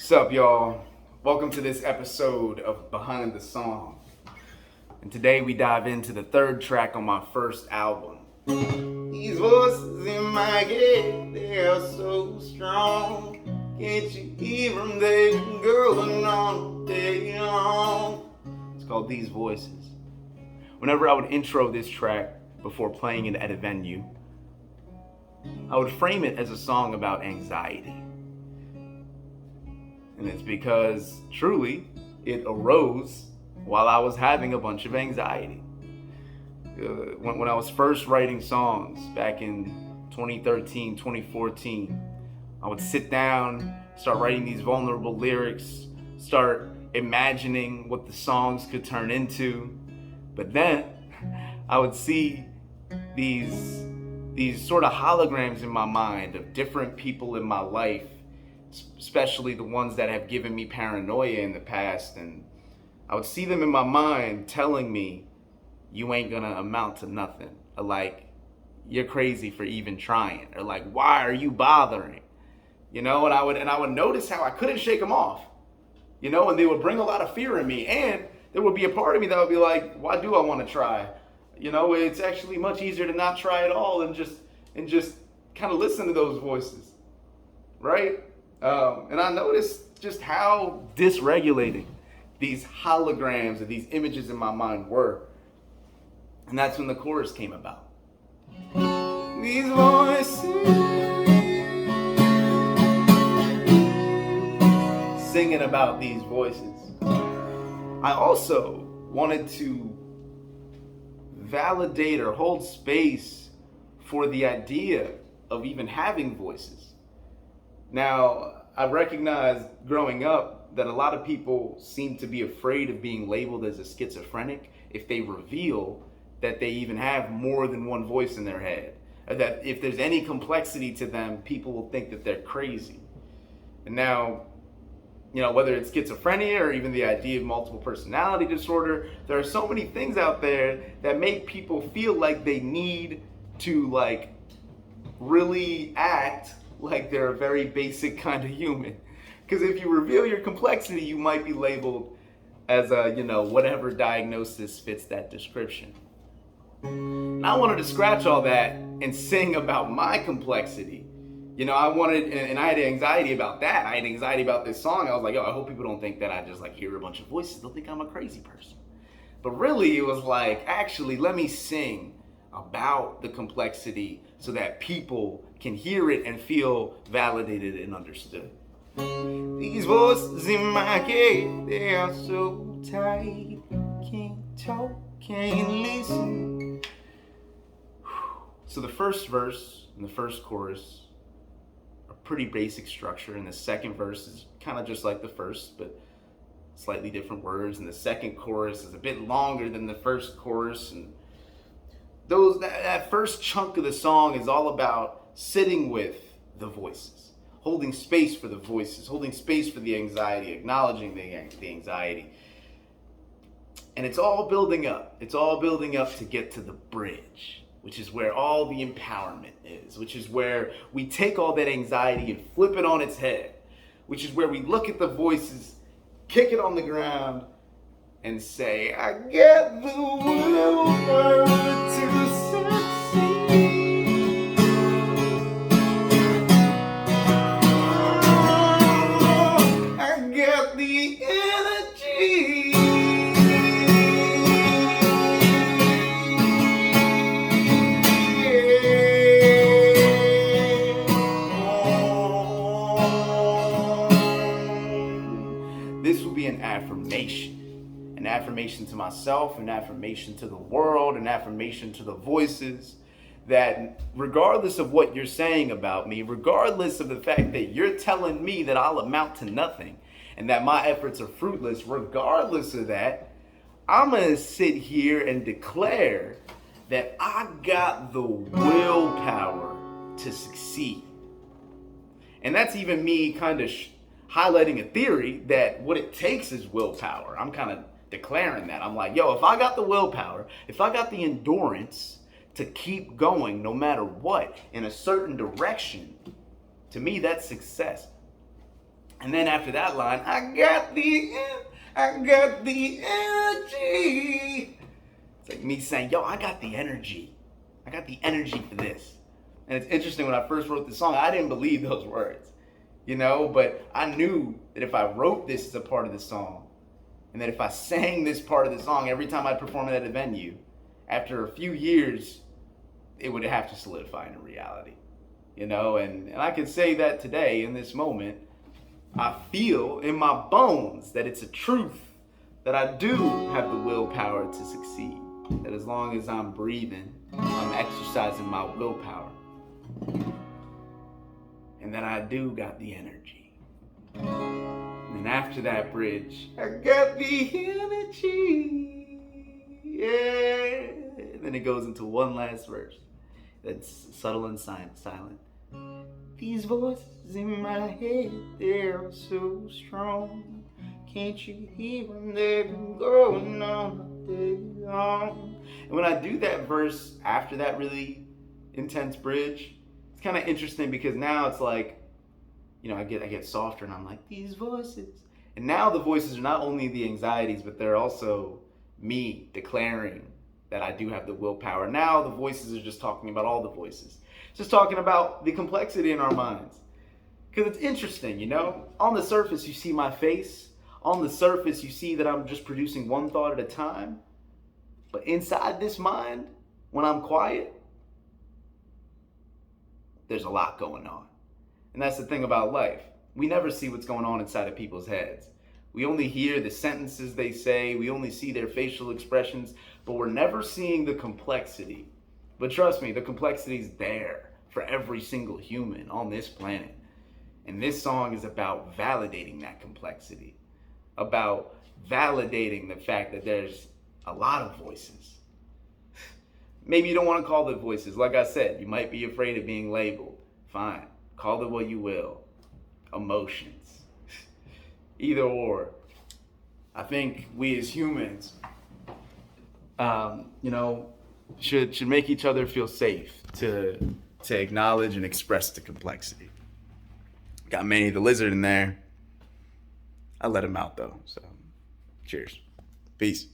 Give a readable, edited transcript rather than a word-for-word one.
What's up, y'all? Welcome to this episode of Behind the Song. And today we dive into the third track on my first album. These voices in my head, they are so strong. Can't you hear them? They've been going on all day long. It's called These Voices. Whenever I would intro this track before playing it at a venue, I would frame it as a song about anxiety. And it's because, truly, it arose while I was having a bunch of anxiety. When I was first writing songs back in 2013, 2014, I would sit down, start writing these vulnerable lyrics, start imagining what the songs could turn into. But then I would see these sort of holograms in my mind of different people in my life, especially the ones that have given me paranoia in the past, and I would see them in my mind telling me, you ain't gonna amount to nothing, or like, you're crazy for even trying, or like, why are you bothering? And I would notice how I couldn't shake them off, and they would bring a lot of fear in me, and there would be a part of me that would be like, why do I want to try? It's actually much easier to not try at all and just kind of listen to those voices, right? And I noticed just how dysregulating these holograms and these images in my mind were. And that's when the chorus came about. These voices singing about these voices. I also wanted to validate or hold space for the idea of even having voices. Now, I recognized growing up that a lot of people seem to be afraid of being labeled as a schizophrenic if they reveal that they even have more than one voice in their head. Or that if there's any complexity to them, people will think that they're crazy. And now, whether it's schizophrenia or even the idea of multiple personality disorder, there are so many things out there that make people feel like they need to really act like they're a very basic kind of human. Because if you reveal your complexity, you might be labeled as a, whatever diagnosis fits that description. And I wanted to scratch all that and sing about my complexity. I wanted, and I had anxiety about that. I had anxiety about this song. I was like, I hope people don't think that I just hear a bunch of voices. They'll think I'm a crazy person. But really, it was like, actually, let me sing about the complexity so that people can hear it and feel validated and understood. These voices in my head, they are so tight. Can't talk, can't listen. So the first verse and the first chorus are pretty basic structure, and the second verse is kind of just like the first, but slightly different words, and the second chorus is a bit longer than the first chorus, and that first chunk of the song is all about sitting with the voices, holding space for the voices, holding space for the anxiety, acknowledging the anxiety. And it's all building up. It's all building up to get to the bridge, which is where all the empowerment is, which is where we take all that anxiety and flip it on its head, which is where we look at the voices, kick it on the ground, and say, I get the willpower to succeed. I get the energy. This will be an affirmation. An affirmation to myself, an affirmation to the world, an affirmation to the voices, that regardless of what you're saying about me, regardless of the fact that you're telling me that I'll amount to nothing and that my efforts are fruitless, regardless of that, I'm going to sit here and declare that I got the willpower to succeed. And that's even me kind of highlighting a theory that what it takes is willpower. I'm kind of declaring that. I'm like, if I got the willpower, if I got the endurance to keep going no matter what in a certain direction, to me that's success. And then after that line, I got the energy. It's like me saying, yo, I got the energy. I got the energy for this. And it's interesting, when I first wrote this song, I didn't believe those words, but I knew that if I wrote this as a part of the song, and that if I sang this part of the song every time I performed at a venue, after a few years, it would have to solidify into reality, and I can say that today, in this moment, I feel in my bones that it's a truth, that I do have the willpower to succeed, that as long as I'm breathing, I'm exercising my willpower, and that I do got the energy. And after that bridge, I got the energy, yeah. And then it goes into one last verse that's subtle and silent. These voices in my head, they're so strong. Can't you hear them? They've been going on all day long. And when I do that verse after that really intense bridge, it's kind of interesting, because now it's like, I get softer, and I'm like, these voices. And now the voices are not only the anxieties, but they're also me declaring that I do have the willpower. Now the voices are just talking about all the voices. Just talking about the complexity in our minds. Because it's interesting, on the surface you see my face. On the surface you see that I'm just producing one thought at a time. But inside this mind, when I'm quiet, there's a lot going on. And that's the thing about life. We never see what's going on inside of people's heads. We only hear the sentences they say. We only see their facial expressions. But we're never seeing the complexity. But trust me, the complexity is there for every single human on this planet. And this song is about validating that complexity. About validating the fact that there's a lot of voices. Maybe you don't want to call them voices. Like I said, you might be afraid of being labeled. Fine. Call it what you will. Emotions. Either or. I think we as humans, should make each other feel safe to acknowledge and express the complexity. Got Manny the Lizard in there. I let him out though. So, cheers. Peace.